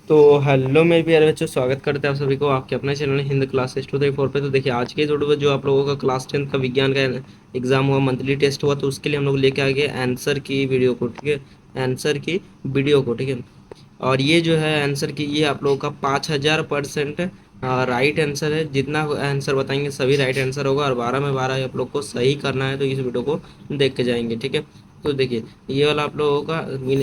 तो हेलो मेरे प्यारे बच्चों, स्वागत करते हैं आप सभी को आपके अपने चैनल हिंद क्लासेस 234 पे। तो देखिए आज के वीडियो में जो आप लोगों का क्लास 10 का विज्ञान का एग्जाम हुआ, मंथली टेस्ट हुआ, तो उसके लिए हम लोग लेके आ गए आंसर की वीडियो को। ठीक है, आंसर की वीडियो को। ठीक है, और ये जो है आंसर की, ये आप लोगों का 5000% राइट आंसर है। जितना आंसर बताएंगे सभी राइट आंसर होगा, और 12 में 12 आप लोग को सही करना है। तो इस वीडियो को देख के जाएंगे। ठीक है, तो देखिए ये वाला आप लोगों का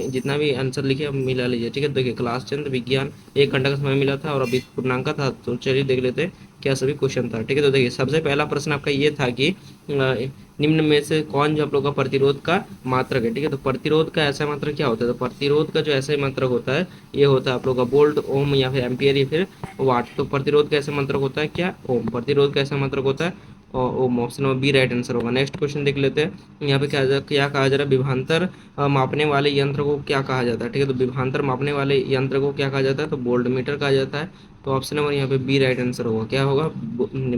जितना भी आंसर लिखे अब मिला लीजिए। ठीक है, देखिए क्लास 10 विज्ञान 1 घंटा का समय मिला था और अभी पूर्णांक था। तो चलिए देख लेते हैं क्या सभी क्वेश्चन था। ठीक है, तो देखिए सबसे पहला प्रश्न आपका ये था कि निम्न में से कौन जो आप लोग का प्रतिरोध का मात्रक है। ठीक है, तो प्रतिरोध का ऐसा मात्रक क्या होता है? तो प्रतिरोध का जो ऐसा मात्रक होता है ये होता है आप लोग का वोल्ट, ओम या फिर एम्पियर या फिर वाट। तो प्रतिरोध का ऐसा मात्रक होता है क्या? ओम। प्रतिरोध का ऐसा मात्रक होता है ohm. Option number B right answer होगा। नेक्स्ट क्वेश्चन देख लेते हैं। यहाँ पे क्या कहा जा रहा है? विभवांतर मापने वाले यंत्र को क्या कहा जाता है? ठीक है, तो विभवांतर मापने वाले यंत्र को क्या कहा जाता है? तो वोल्ट मीटर कहा जाता है। तो ऑप्शन नंबर यहाँ पे बी राइट आंसर होगा। क्या होगा?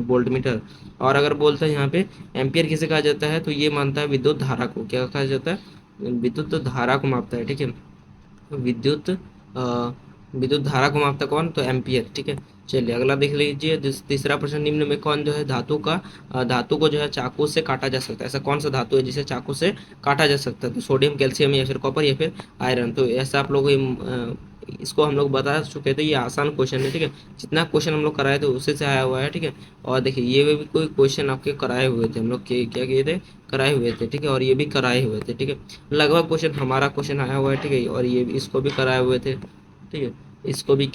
Volt meter. और अगर बोलता है यहाँ पे एम्पियर किसे कहा जाता है, तो ये मानता है विद्युत धारा को। क्या कहा जाता है? विद्युत धारा को मापता है। ठीक है, विद्युत विद्युत धारा को मापता कौन? तो एम्पियर। ठीक है, चलिए अगला देख लीजिए। तीसरा प्रश्न, निम्न में कौन जो है धातु को जो है चाकू से काटा जा सकता है? ऐसा कौन सा धातु है जिसे चाकू से काटा जा सकता है? तो सोडियम, कैल्शियम या फिर कॉपर या फिर आयरन। तो ऐसा आप लोग इसको हम लोग बता चुके थे। ये आसान क्वेश्चन है। ठीक है, जितना क्वेश्चन हम लोग कराए थे उसी से आया हुआ है। ठीक है, और देखिए ये भी कोई क्वेश्चन आपके कराए हुए थे हम लोग के, क्या किए थे? कराए हुए थे। ठीक है, और ये भी कराए हुए थे। ठीक है, लगभग क्वेश्चन हमारा क्वेश्चन आया हुआ है। ठीक है, और ये इसको भी कराए हुए थे। ठीक है, इसको भी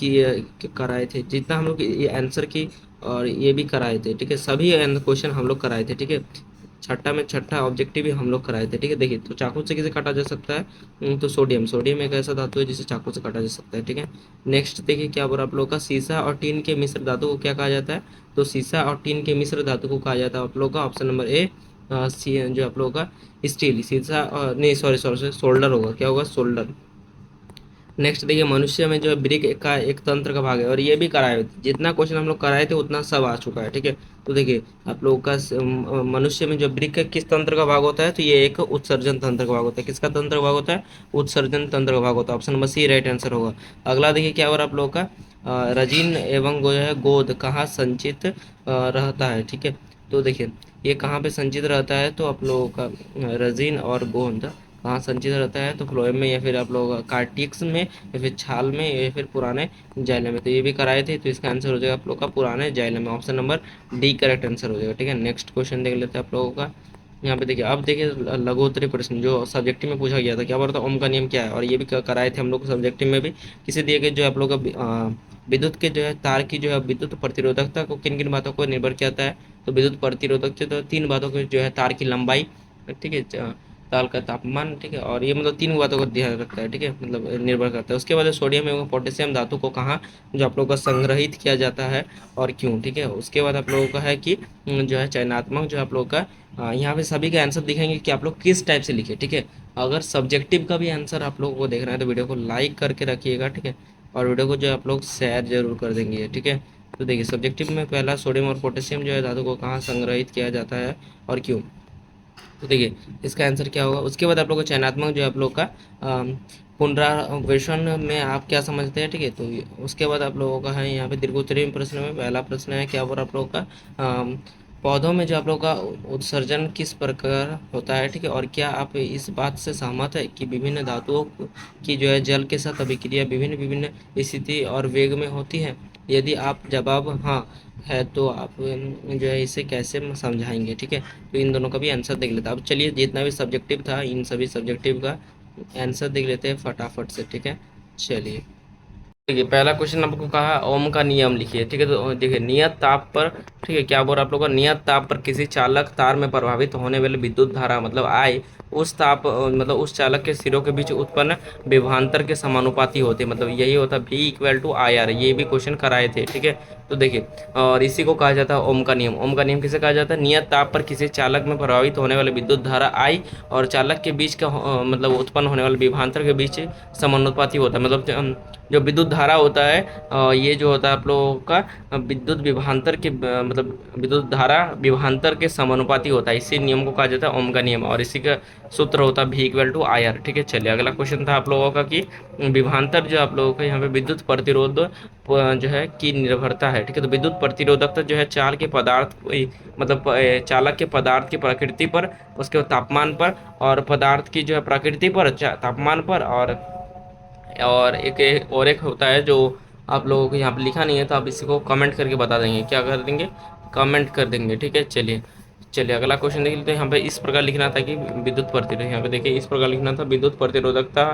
कराए थे। जितना हम लोग ये आंसर की और ये भी कराए थे। ठीक है, सभी क्वेश्चन हम लोग कराए थे। ठीक है, छठा में छठा ऑब्जेक्टिव भी हम लोग कराए थे। ठीक है, देखिए तो चाकू से किसे काटा जा सकता है? तो सोडियम। सोडियम एक ऐसा धातु है जिसे चाकू से काटा जा सकता है। ठीक है, नेक्स्ट देखिए क्या बोला आप लोग का, सीसा और टीन के मिश्र धातु को क्या कहा जाता है? तो सीसा और टीन के मिश्र धातु को कहा जाता है आप लोग का ऑप्शन नंबर ए सी, जो आप लोगों का स्टील। सीसा नहीं, सॉरी सॉरी, सोल्डर होगा। क्या होगा? सोल्डर। नेक्स्ट देखिए, मनुष्य में जो है ब्रिक का एक तंत्र का भाग है, और ये भी कराए हुए थे। जितना क्वेश्चन हम लोग कराए थे उतना सब आ चुका है। ठीक है, तो देखिए आप लोगों का मनुष्य में जो ब्रिक का किस तंत्र का भाग होता है? तो ये एक उत्सर्जन तंत्र का भाग होता है। किसका तंत्र का भाग होता है? उत्सर्जन तंत्र का भाग होता है। Option number C right answer होगा। अगला देखिए क्या हो रहा है आप लोगों का, रजीन एवं जो है गोद कहाँ संचित रहता है? ठीक है, तो देखिए ये कहाँ पे संचित रहता है? तो आप लोगों का रजीन और गोंद कहाँ संचित रहता है? तो फ्लोएम में या फिर आप लोग कार्टिक्स में या फिर छाल में या फिर पुराने जाइलम में। तो ये भी कराए थे, तो इसका आंसर हो जाएगा आप लोग का पुराने जाइलम में। Option number D correct answer हो जाएगा। ठीक है, नेक्स्ट क्वेश्चन देख लेते हैं आप लोगों का। यहाँ पे देखिए, अब देखिए लघुत्तरी प्रश्न जो सब्जेक्टिव में पूछा गया था, क्या बोला था? ओम का नियम क्या है? और ये भी कराए थे हम लोग सब्जेक्टिव में भी। किसी दिए गए जो आप लोग का विद्युत के जो है तार की जो है विद्युत प्रतिरोधकता को किन किन बातों को निर्भर किया है? तो विद्युत प्रतिरोधक तो 3 बातों की जो है, तार की लंबाई, ठीक है, ताल का तापमान, ठीक है, और ये मतलब 3 बातों का ध्यान रखता है। ठीक है, मतलब निर्भर करता है। उसके बाद सोडियम एवं पोटेशियम धातु को कहाँ जो आप लोगों का संग्रहित किया जाता है और क्यों? ठीक है, उसके बाद आप लोगों का है कि जो है चयनात्मक जो आप लोगों का यहाँ पे सभी का आंसर दिखेंगे कि आप लोग किस टाइप से लिखे। ठीक है, अगर सब्जेक्टिव का भी आंसर आप लोगों को देखना है तो वीडियो को लाइक करके रखिएगा। ठीक है, और वीडियो को जो आप लोग शेयर जरूर कर देंगे। ठीक है, तो देखिए सब्जेक्टिव में पहला, सोडियम और पोटेशियम जो है धातु को कहाँ संग्रहित किया जाता है और क्यों? तो देखिए इसका आंसर क्या होगा। उसके बाद आप लोग को चयनात्मक जो है आप लोग का पुनरावेशन में आप क्या समझते हैं? ठीक है, तो उसके बाद आप लोगों का है यहाँ पे दीर्घोत्तरीय प्रश्न में पहला प्रश्न है क्या बोला आप लोगों का, पौधों में जो आप लोगों का उत्सर्जन किस प्रकार होता है? ठीक है, और क्या आप इस बात से सहमत है कि विभिन्न धातुओं की जो है जल के साथ अभिक्रिया विभिन्न विभिन्न स्थिति और वेग में होती है? यदि आप जवाब हाँ है तो आप जो है इसे कैसे समझाएंगे? ठीक है, तो इन दोनों का भी आंसर देख लेते हैं। अब चलिए जितना भी सब्जेक्टिव था इन सभी सब्जेक्टिव का आंसर देख लेते हैं फटाफट से। ठीक है, चलिए देखिए पहला क्वेश्चन आपको कहा ओम का नियम लिखिए। ठीक है, तो देखिए नियत ताप पर, ठीक है, क्या बोल रहा है आप लोगों का, नियत ताप पर किसी चालक तार में प्रभावित होने वाली विद्युत धारा मतलब आई उस ताप मतलब उस चालक के सिरों के बीच उत्पन्न विभवांतर के समानुपाती होते, मतलब यही होता V = IR। ये भी क्वेश्चन कराए थे। ठीक है, तो देखिए और इसी को कहा जाता है ओम का नियम। ओम का नियम किसे कहा जाता है? नियत ताप पर किसी चालक में प्रभावित होने वाली विद्युत धारा आई और चालक के बीच का मतलब उत्पन्न होने वाले विभवांतर के बीच समानुपाती होता है। मतलब जो विद्युत धारा होता है ये जो होता है आप लोगों का विद्युत विभवांतर के मतलब विद्युत धारा विभवांतर के समानुपाती होता है। इसी नियम को कहा जाता है ओम का नियम, और इसी का सूत्र होता है V = IR। ठीक है, चलिए अगला क्वेश्चन था आप लोगों का कि विभवांतर जो आप लोगों का यहाँ पे विद्युत प्रतिरोध जो है की निर्भरता है। ठीक है, तो विद्युत प्रतिरोधकता जो है चाल के पदार्थ मतलब चालक के पदार्थ की प्रकृति पर, उसके तापमान पर, और पदार्थ की जो है प्रकृति पर, तापमान पर, और एक होता है जो आप लोगों को यहाँ पे लिखा नहीं है, तो आप इसी को कमेंट करके बता देंगे, क्या कर देंगे, कमेंट कर देंगे। ठीक है, चलिए चलिए अगला क्वेश्चन देखिए। तो यहाँ पे इस प्रकार लिखना था कि विद्युत प्रतिरोध, यहाँ पे देखिए इस प्रकार लिखना था विद्युत प्रतिरोधकता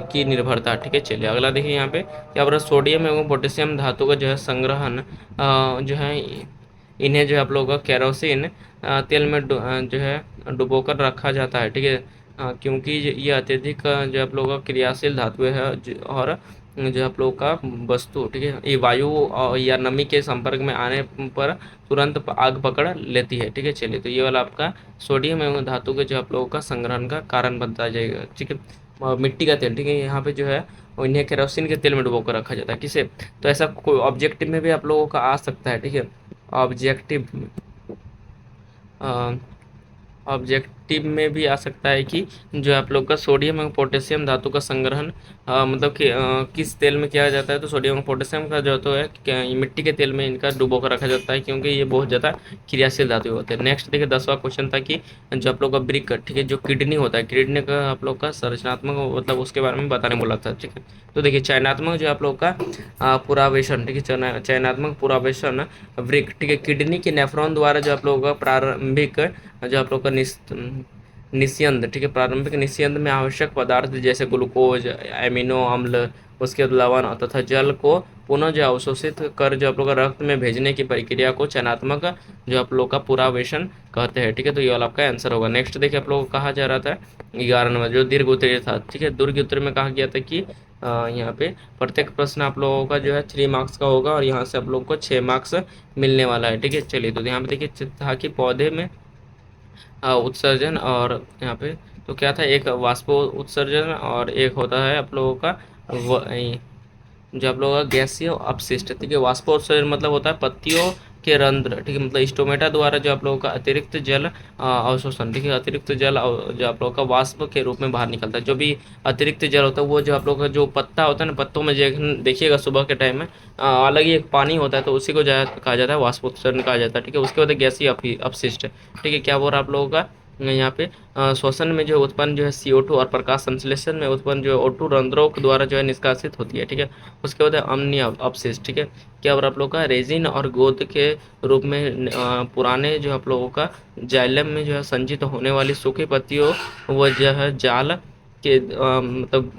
की निर्भरता। ठीक है, चलिए अगला देखिए यहाँ पे क्या बोला, सोडियम एवं पोटेशियम धातु का जो है संग्रहण जो है इन्हें जो है आप लोगों का केरोसिन तेल में जो है डुबोकर रखा जाता है। ठीक है, क्योंकि ये अत्यधिक जो आप लोगों का क्रियाशील धातु है, और जो आप लोगों का वस्तु, ठीक है, ये वायु या नमी के संपर्क में आने पर तुरंत आग पकड़ लेती है। ठीक है, चलिए तो ये वाला आपका सोडियम एवं धातु के जो आप लोगों का संग्रहण का कारण बनता जाएगा। ठीक है, मिट्टी का तेल, ठीक है, यहाँ पे जो है इन्हें केरोसिन के तेल में डुबो कर रखा जाता है। किसे, तो ऐसा कोई ऑब्जेक्टिव में भी आप लोगों का आ सकता है। ठीक है, ऑब्जेक्टिव ऑब्जेक्टिव में भी आ सकता है कि जो आप लोग का सोडियम और पोटेशियम धातु का संग्रहण मतलब कि किस तेल में किया जाता है, तो सोडियम और पोटेशियम का जो तो है ये मिट्टी के तेल में इनका डुबो कर रखा जाता है, क्योंकि ये बहुत ज़्यादा क्रियाशील धातु होते हैं। नेक्स्ट देखिए 10वां क्वेश्चन था कि जो आप लोग का ब्रिक, ठीक है, जो किडनी होता है, किडनी का आप लोग का संरचनात्मक मतलब उसके बारे में बताने बोला था। ठीक है, तो देखिए चयनात्मक जो आप लोग का पुरावेशन, ठीक है, चयनात्मक पुरावेशन ब्रिक, ठीक है, किडनी के नेफ्रॉन द्वारा जो आप लोगों का प्रारंभिक जो आप लोग का निस्यंद, ठीक है, प्रारंभिक निस्यंद में आवश्यक पदार्थ जैसे ग्लूकोज, एमिनो अम्ल, उसके बाद लवण तथा जल को पुनः जो अवशोषित कर जो आप लोग का रक्त में भेजने की प्रक्रिया को चयनात्मक जो आप लोग का पुरावेशन कहते हैं। ठीक है, तो ये वाला आपका आंसर होगा। नेक्स्ट देखिए आप लोगों को कहा जा रहा था 11 नंबर जो दीर्घ उत्तरीय था। ठीक है, दीर्घ उत्तर में कहा गया था कि यहाँ पे प्रत्येक प्रश्न आप लोगों का जो है 3 मार्क्स का होगा, और यहाँ से आप लोगों को 6 मार्क्स मिलने वाला है। ठीक है, चलिए तो यहाँ पे देखिए था कि पौधे में उत्सर्जन, और यहाँ पे तो क्या था, एक वाष्पो उत्सर्जन और एक होता है आप लोगों का जो आप लोगों का गैसीय अपशिष्ट। ठीक है, वाष्पोत्सर्जन मतलब होता है पत्तियों के रंध्र, ठीक है, मतलब स्टोमेटा द्वारा जो आप लोगों का अतिरिक्त जल अवशोषण, ठीक है, अतिरिक्त जल जो आप लोगों का वाष्प के रूप में बाहर निकलता है। जो भी अतिरिक्त जल होता है वो जो आप लोगों का जो पत्ता होता है ना, पत्तों में देखिएगा सुबह के टाइम में अलग ही एक पानी होता है, तो उसी को कहा जाता है वाष्पोत्सर्जन कहा जाता है। ठीक है, उसके बाद गैसीय अपशिष्ट, ठीक है, क्या बोल रहा है आप लोगों का यहाँ पे श्वसन में जो उत्पन्न जो है CO2, और प्रकाश संश्लेषण में उत्पन्न जो है O2 रंध्रों के द्वारा जो है निष्कासित होती है। ठीक है, उसके बाद अम्लीय अपशिष्ट, ठीक है, क्या और आप लोगों का रेजिन और गोंद के रूप में पुराने जो आप लोगों का जाइलम में जो है संचित होने वाली सूखी पत्तियों व जो है जाल के मतलब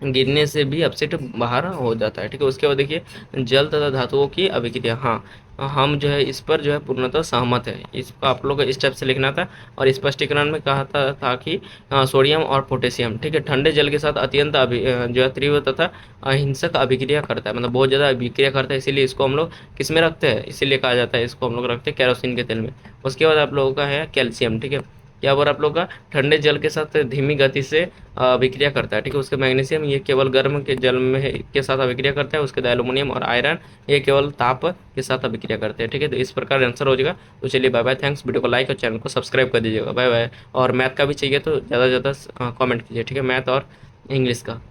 गिरने से भी अपसेट बाहर हो जाता है। ठीक है, उसके बाद देखिए जल तथा धातुओं की अभिक्रिया, हाँ हम जो है इस पर जो है पूर्णतः सहमत है। इसको आप लोग को इस टाइप से लिखना था, और स्पष्टीकरण में कहा था कि सोडियम और पोटेशियम, ठीक है, ठंडे जल के साथ अत्यंत जो है तीव्र तथा अहिंसक अभिक्रिया करता है, मतलब बहुत ज़्यादा अभिक्रिया करता है, इसीलिए इसको हम लोग किस में रखते हैं, इसीलिए कहा जाता है इसको हम लोग रखते हैं केरोसिन के तेल में। उसके बाद आप लोगों का है कैल्शियम, ठीक है, या और आप लोग का ठंडे जल के साथ धीमी गति से अभिक्रिया करता है। ठीक है, उसके मैग्नीशियम ये केवल गर्म के जल में के साथ अभिक्रिया करता है। उसके बाद एल्युमिनियम और आयरन ये केवल ताप के साथ अभिक्रिया करते हैं। ठीक है, तो इस प्रकार आंसर हो जाएगा। तो चलिए बाय बाय, थैंक्स, वीडियो को लाइक और चैनल को सब्सक्राइब कर दीजिएगा। बाय बाय, और मैथ का भी चाहिए तो ज़्यादा से ज़्यादा कमेंट कीजिए। ठीक है, मैथ और इंग्लिश का।